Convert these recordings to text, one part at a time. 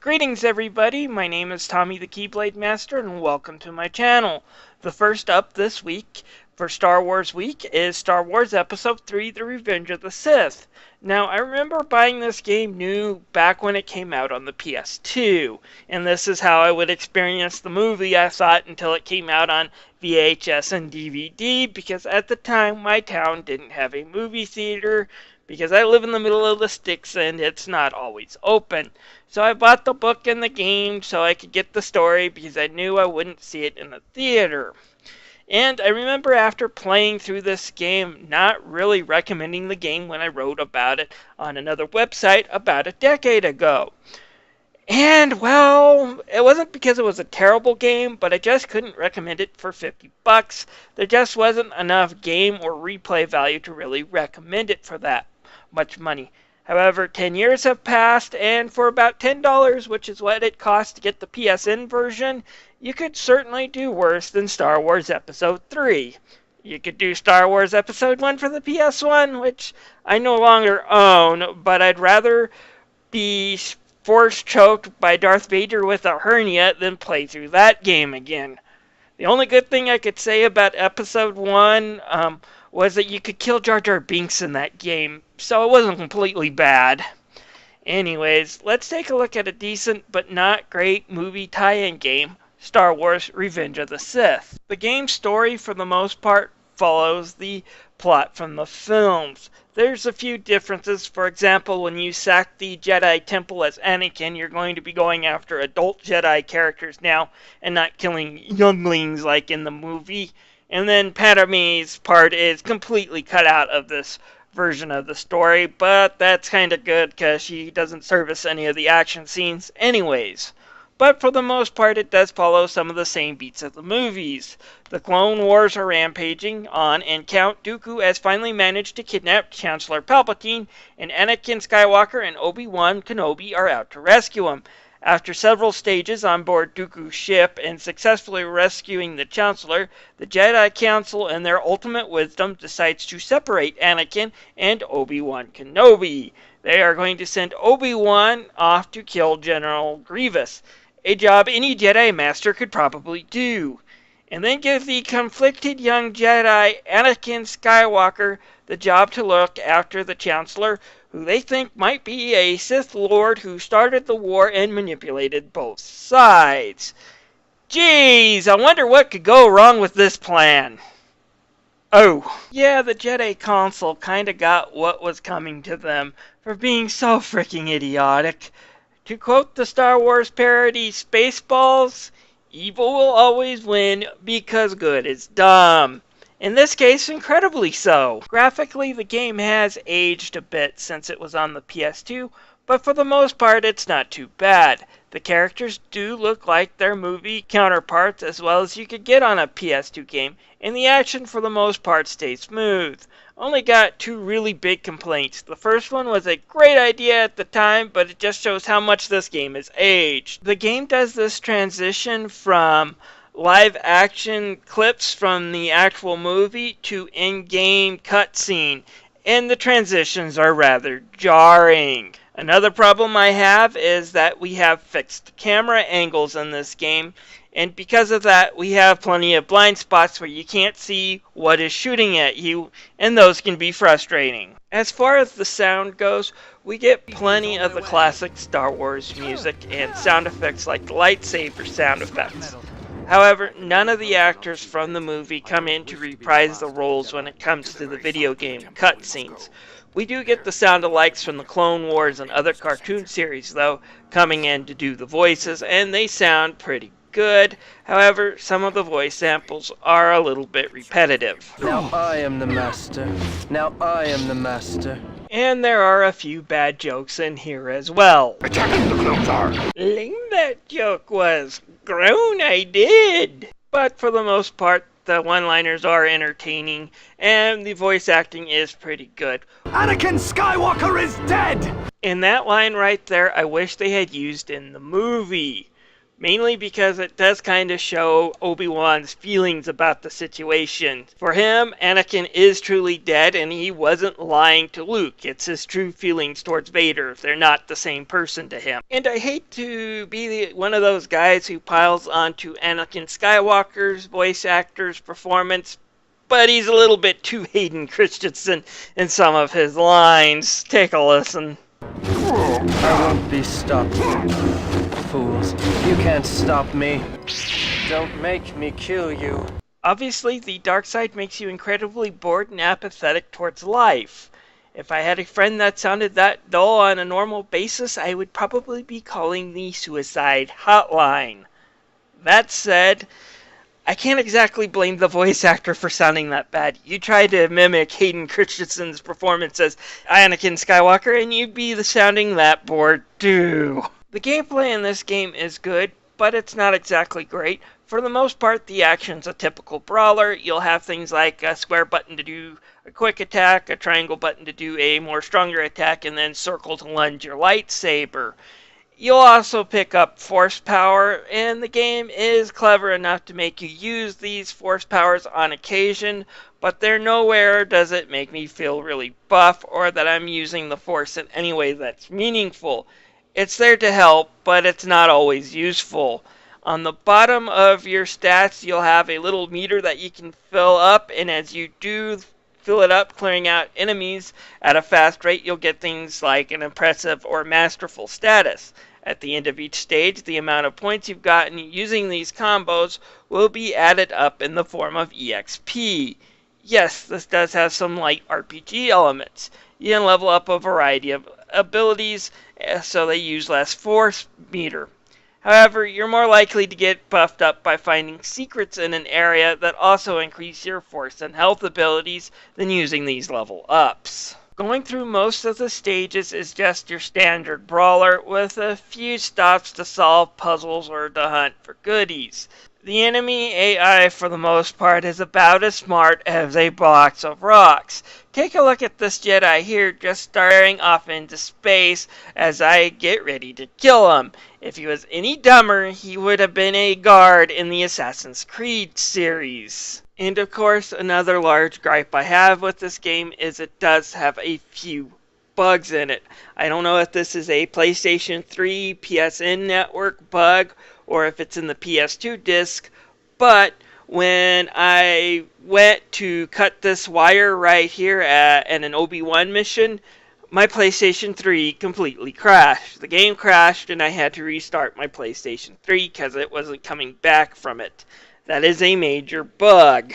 Greetings everybody, my name is Tommy the Keyblade Master and welcome to my channel. The first up this week for Star Wars Week is Star Wars Episode 3, The Revenge of the Sith. Now I remember buying this game new back when it came out on the PS2, and this is how I would experience the movie I thought until it came out on VHS and DVD, because at the time my town didn't have a movie theater, because I live in the middle of the sticks and it's not always open. So I bought the book and the game so I could get the story because I knew I wouldn't see it in the theater. And I remember after playing through this game, not really recommending the game when I wrote about it on another website about a decade ago. And, well, it wasn't because it was a terrible game, but I just couldn't recommend it for $50. There just wasn't enough game or replay value to really recommend it for that much money. However, 10 years have passed, and for about $10, which is what it costs to get the PSN version, you could certainly do worse than Star Wars Episode 3. You could do Star Wars Episode 1 for the PS1, which I no longer own, but I'd rather be force choked by Darth Vader with a hernia than play through that game again. The only good thing I could say about Episode 1 was that you could kill Jar Jar Binks in that game, so it wasn't completely bad. Anyways, let's take a look at a decent but not great movie tie-in game, Star Wars Revenge of the Sith. The game's story, for the most part, follows the plot from the films. There's a few differences. For example, when you sack the Jedi Temple as Anakin, you're going to be going after adult Jedi characters now and not killing younglings like in the movie. And then Padme's part is completely cut out of this version of the story, but that's kind of good because she doesn't service any of the action scenes anyways. But for the most part, it does follow some of the same beats of the movies. The Clone Wars are rampaging on, and Count Dooku has finally managed to kidnap Chancellor Palpatine, and Anakin Skywalker and Obi-Wan Kenobi are out to rescue him. After several stages on board Dooku's ship and successfully rescuing the Chancellor, the Jedi Council in their ultimate wisdom decides to separate Anakin and Obi-Wan Kenobi. They are going to send Obi-Wan off to kill General Grievous, a job any Jedi Master could probably do, and then give the conflicted young Jedi Anakin Skywalker the job to look after the Chancellor, who they think might be a Sith Lord who started the war and manipulated both sides. Jeez, I wonder what could go wrong with this plan. Oh, yeah, the Jedi Council kinda got what was coming to them for being so freaking idiotic. To quote the Star Wars parody Spaceballs, evil will always win because good is dumb. In this case, incredibly so. Graphically, the game has aged a bit since it was on the PS2, but for the most part, it's not too bad. The characters do look like their movie counterparts as well as you could get on a PS2 game, and the action for the most part stays smooth. Only got two really big complaints. The first one was a great idea at the time, but it just shows how much this game has aged. The game does this transition from live action clips from the actual movie to in-game cutscene, and the transitions are rather jarring. Another problem I have is that we have fixed camera angles in this game, and because of that we have plenty of blind spots where you can't see what is shooting at you, and those can be frustrating. As far as the sound goes, we get plenty of the classic Star Wars music and sound effects like the lightsaber sound effects. However, none of the actors from the movie come in to reprise the roles when it comes to the video game cutscenes. We do get the sound-alikes from the Clone Wars and other cartoon series, though, coming in to do the voices, and they sound pretty good. However, some of the voice samples are a little bit repetitive. Now I am the master. Now I am the master. And there are a few bad jokes in here as well. Attacking the clone car! Lame that joke was. Groan I did. But for the most part, the one-liners are entertaining, and the voice acting is pretty good. Anakin Skywalker is dead! And that line right there, I wish they had used in the movie. mainly because it does kind of show Obi-Wan's feelings about the situation. For him, Anakin is truly dead, and he wasn't lying to Luke. It's his true feelings towards Vader. They're not the same person to him. And I hate to be one of those guys who piles onto Anakin Skywalker's voice actor's performance, but he's a little bit too Hayden Christensen in some of his lines. Take a listen. I won't be stopped. Fools, you can't stop me. Don't make me kill you. Obviously, the dark side makes you incredibly bored and apathetic towards life. If I had a friend that sounded that dull on a normal basis, I would probably be calling the suicide hotline. That said, I can't exactly blame the voice actor for sounding that bad. You try to mimic Hayden Christensen's performance as Anakin Skywalker, and you'd be sounding that bored too. The gameplay in this game is good, but it's not exactly great. For the most part, the action's a typical brawler. You'll have things like a square button to do a quick attack, a triangle button to do a more stronger attack, and then circle to lunge your lightsaber. You'll also pick up force power, and the game is clever enough to make you use these force powers on occasion, but they're nowhere does it make me feel really buff or that I'm using the force in any way that's meaningful. It's there to help, but it's not always useful. On the bottom of your stats, you'll have a little meter that you can fill up, and as you do fill it up, clearing out enemies at a fast rate, you'll get things like an impressive or masterful status. At the end of each stage, the amount of points you've gotten using these combos will be added up in the form of EXP. Yes, this does have some light RPG elements. You can level up a variety of abilities, so they use less force meter. However, you're more likely to get buffed up by finding secrets in an area that also increase your force and health abilities than using these level ups. Going through most of the stages is just your standard brawler with a few stops to solve puzzles or to hunt for goodies. The enemy AI for the most part is about as smart as a box of rocks. Take a look at this Jedi here just staring off into space as I get ready to kill him. If he was any dumber, he would have been a guard in the Assassin's Creed series. And of course, another large gripe I have with this game is it does have a few bugs in it. I don't know if this is a PlayStation 3 PSN network bug or if it's in the PS2 disc, but when I went to cut this wire right here at an Obi-Wan mission, my PlayStation 3 completely crashed. The game crashed and I had to restart my PlayStation 3 because it wasn't coming back from it. That is a major bug.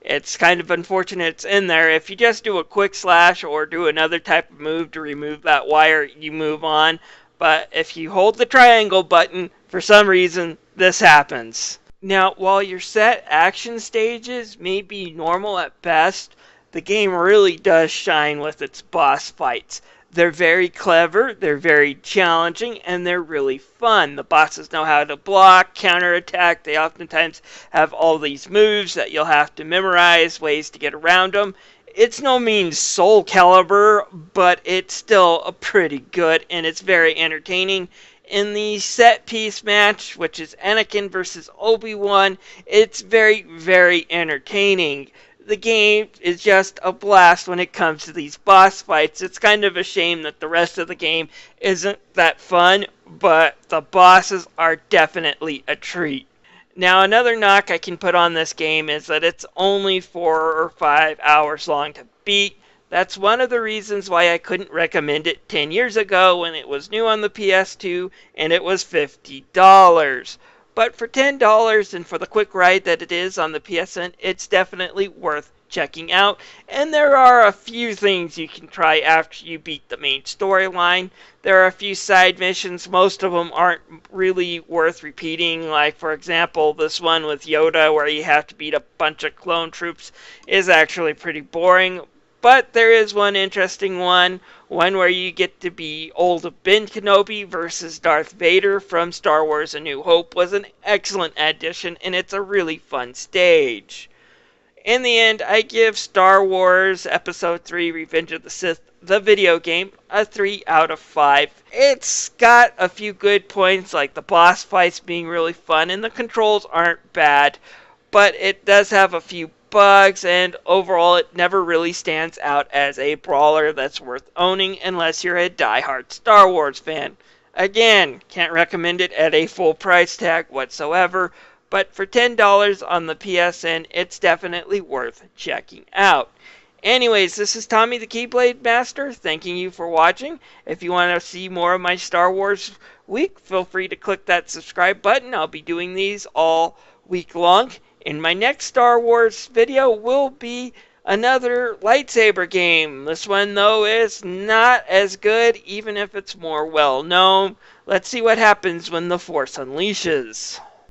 It's kind of unfortunate it's in there. If you just do a quick slash or do another type of move to remove that wire, you move on. But if you hold the triangle button, for some reason, this happens. Now, while your set action stages may be normal at best, the game really does shine with its boss fights. They're very clever, they're very challenging, and they're really fun. The bosses know how to block, counterattack. They oftentimes have all these moves that you'll have to memorize, ways to get around them. It's no means Soul Calibur, but it's still a pretty good, and it's very entertaining. In the set piece match, which is Anakin versus Obi-Wan, it's very, very entertaining. The game is just a blast when it comes to these boss fights. It's kind of a shame that the rest of the game isn't that fun, but the bosses are definitely a treat. Now, another knock I can put on this game is that it's only 4 or 5 hours long to beat. That's one of the reasons why I couldn't recommend it 10 years ago when it was new on the PS2 and it was $50. But for $10 and for the quick ride that it is on the PSN, it's definitely worth checking out. And there are a few things you can try after you beat the main storyline. There are a few side missions. Most of them aren't really worth repeating. Like, for example, this one with Yoda where you have to beat a bunch of clone troops is actually pretty boring. But there is one interesting one where you get to be old Ben Kenobi versus Darth Vader from Star Wars A New Hope was an excellent addition, and it's a really fun stage. In the end, I give Star Wars Episode 3 Revenge of the Sith, the video game, a 3 out of 5. It's got a few good points, like the boss fights being really fun, and the controls aren't bad, but it does have a few bugs, and overall it never really stands out as a brawler that's worth owning unless you're a die-hard Star Wars fan. Again, can't recommend it at a full price tag whatsoever, but for $10 on the PSN, it's definitely worth checking out. Anyways, this is Tommy the Keyblade Master, thanking you for watching. If you want to see more of my Star Wars week, feel free to click that subscribe button. I'll be doing these all week long. In my next Star Wars video will be another lightsaber game. This one, though, is not as good, even if it's more well known. Let's see what happens when the Force unleashes.